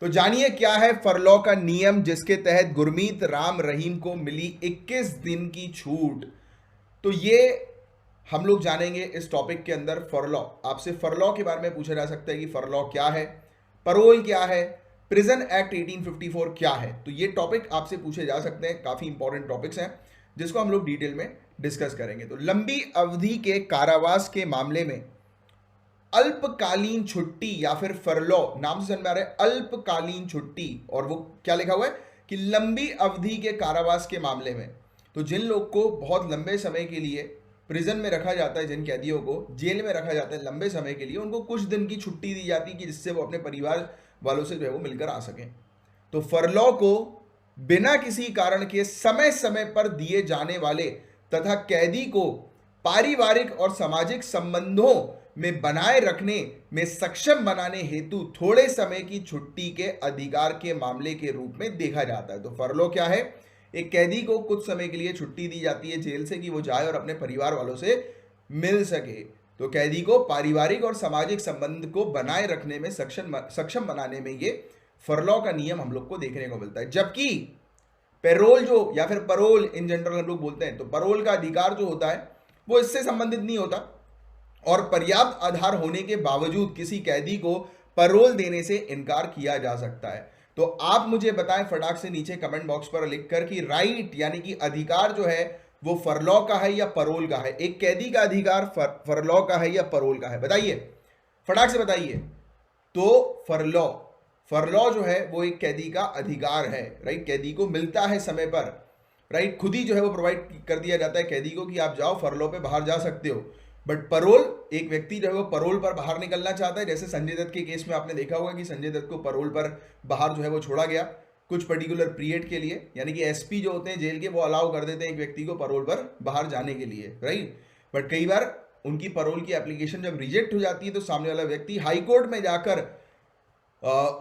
तो जानिए क्या है फरलॉ का नियम जिसके तहत गुरमीत राम रहीम को मिली 21 दिन की छूट। तो ये हम लोग जानेंगे इस टॉपिक के अंदर। फरलॉ, आपसे फरलॉ के बारे में पूछा जा सकता है कि फरलॉ क्या है, परोल क्या है, प्रिजन एक्ट 1854 क्या है। तो ये टॉपिक आपसे पूछे जा सकते हैं, काफी इंपॉर्टेंट टॉपिक्स हैं जिसको हम लोग डिटेल में डिस्कस करेंगे। तो लंबी अवधि के कारावास के मामले में अल्पकालीन छुट्टी या फिर फरलॉ, नाम से समझ में आ रहा है अल्पकालीन छुट्टी, और वो क्या लिखा हुआ है कि लंबी अवधि के कारावास के मामले में। तो जिन लोग को बहुत लंबे समय के लिए प्रिजन में रखा जाता है, जिन कैदियों को जेल में रखा जाता है लंबे समय के लिए, उनको कुछ दिन की छुट्टी दी जाती है कि जिससे वो अपने परिवार वालों से जो है वो मिलकर आ सकें। तो फरलॉ को बिना किसी कारण के समय समय पर दिए जाने वाले तथा कैदी को पारिवारिक और सामाजिक संबंधों में बनाए रखने में सक्षम बनाने हेतु थोड़े समय की छुट्टी के अधिकार के मामले के रूप में देखा जाता है। तो फरलॉ क्या है? एक कैदी को कुछ समय के लिए छुट्टी दी जाती है जेल से कि वो जाए और अपने परिवार वालों से मिल सके। तो कैदी को पारिवारिक और सामाजिक संबंध को बनाए रखने में सक्षम बनाने में ये फरलॉ का नियम हम लोग को देखने को मिलता है। जबकि पेरोल जो या फिर परोल इन जनरल हम लोग बोलते हैं, तो परोल का अधिकार जो होता है वो इससे संबंधित नहीं होता, और पर्याप्त आधार होने के बावजूद किसी कैदी को परोल देने से इनकार किया जा सकता है। तो आप मुझे बताएं फटाक से नीचे कमेंट बॉक्स पर लिखकर कि राइट यानी कि अधिकार जो है वो फरलॉ का है या परोल का है। एक कैदी का अधिकार फरलॉ का है या परोल का है, बताइए, फटाक से बताइए। तो फरलॉ, फरलॉ जो है वो एक कैदी का अधिकार है, राइट। कैदी को मिलता है समय पर, राइट, खुद ही जो है वो प्रोवाइड कर दिया जाता है कैदी को कि आप जाओ फरलॉ पे बाहर जा सकते हो। बट परोल, एक व्यक्ति जो है वो परोल पर बाहर निकलना चाहता है, जैसे संजय दत्त के केस में आपने देखा होगा कि संजय दत्त को परोल पर बाहर जो है वो छोड़ा गया कुछ पर्टिकुलर पीरियड के लिए, यानी कि एसपी जो होते हैं जेल के वो अलाउ कर देते हैं एक व्यक्ति को परोल पर बाहर जाने के लिए, राइट। बट कई बार उनकी परोल की एप्लीकेशन जब रिजेक्ट हो जाती है तो सामने वाला व्यक्ति हाई कोर्ट में जाकर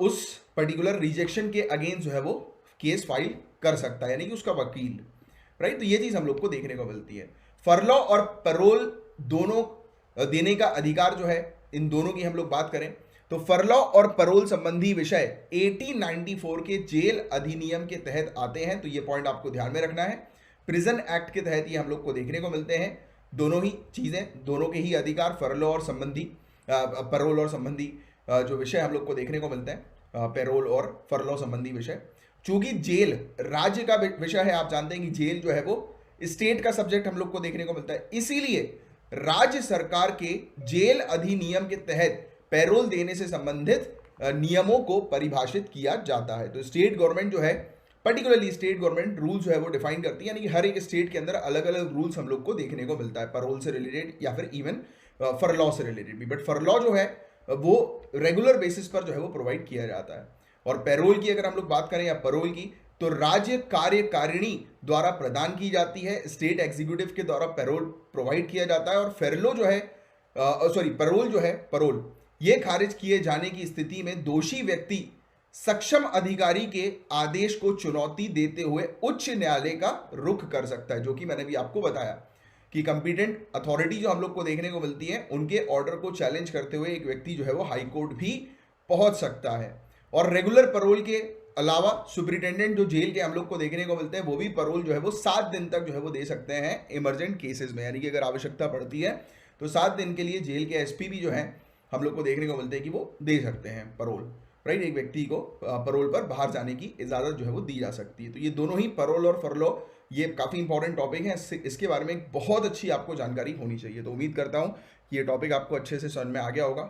उस पर्टिकुलर रिजेक्शन के अगेंस्ट जो है वो केस फाइल कर सकता है, यानी कि उसका वकील, राइट। तो ये चीज हम लोग को देखने को मिलती है। फरलॉ और परोल दोनों देने का अधिकार जो है, इन दोनों की हम लोग बात करें तो फरलॉ और परोल संबंधी विषय 1894 के जेल अधिनियम के तहत आते हैं। तो ये पॉइंट आपको ध्यान में रखना है। प्रिजन एक्ट के तहत ये हम लोग को देखने को मिलते हैं। दोनों ही चीजें, दोनों के ही अधिकार, फरलॉ और संबंधी परोल और संबंधी जो विषय हम लोग को देखने को मिलते हैं, पेरोल और फरलॉ संबंधी विषय। चूंकि जेल राज्य का विषय है, आप जानते हैं कि जेल जो है वो स्टेट का सब्जेक्ट हम लोग को देखने को मिलता है, इसीलिए राज्य सरकार के जेल अधिनियम के तहत पैरोल देने से संबंधित नियमों को परिभाषित किया जाता है। तो स्टेट गवर्नमेंट जो है, पर्टिकुलरली स्टेट गवर्नमेंट रूल्स जो है वो डिफाइन करती है, यानी कि हर एक स्टेट के अंदर अलग अलग रूल्स हम लोग को देखने को मिलता है, पैरोल से रिलेटेड या फिर इवन फरलॉ से रिलेटेड भी। बट फरलॉ जो है वो रेगुलर बेसिस पर जो है वो प्रोवाइड किया जाता है। और पैरोल की अगर हम लोग बात करें या परोल की, तो राज्य कार्यकारिणी द्वारा प्रदान की जाती है, स्टेट एग्जीक्यूटिव के द्वारा पैरोल प्रोवाइड किया जाता है। और फेरलो जो है परोल जो है, परोल ये खारिज किए जाने की स्थिति में दोषी व्यक्ति सक्षम अधिकारी के आदेश को चुनौती देते हुए उच्च न्यायालय का रुख कर सकता है, जो कि मैंने भी आपको बताया कि कंपिटेंट अथॉरिटी जो हम लोग को देखने को मिलती है उनके ऑर्डर को चैलेंज करते हुए एक व्यक्ति जो है वो हाई कोर्ट भी पहुंच सकता है। और रेगुलर परोल के अलावा सुपरिटेंडेंट जो जेल के हम लोग को देखने को मिलते हैं वो भी परोल जो है वो 7 दिन तक जो है वो दे सकते हैं इमरजेंट केसेस में, यानी कि अगर आवश्यकता पड़ती है तो 7 दिन के लिए जेल के एसपी भी जो है हम लोग को देखने को मिलते हैं कि वो दे सकते हैं परोल, राइट। एक व्यक्ति को परोल पर बाहर जाने की इजाजत जो है वो दी जा सकती है। तो ये दोनों ही परोल और फरलॉ ये काफ़ी इंपॉर्टेंट टॉपिक है, इसके बारे में बहुत अच्छी आपको जानकारी होनी चाहिए। तो उम्मीद करता हूँ कि ये टॉपिक आपको अच्छे से समझ में आ गया होगा।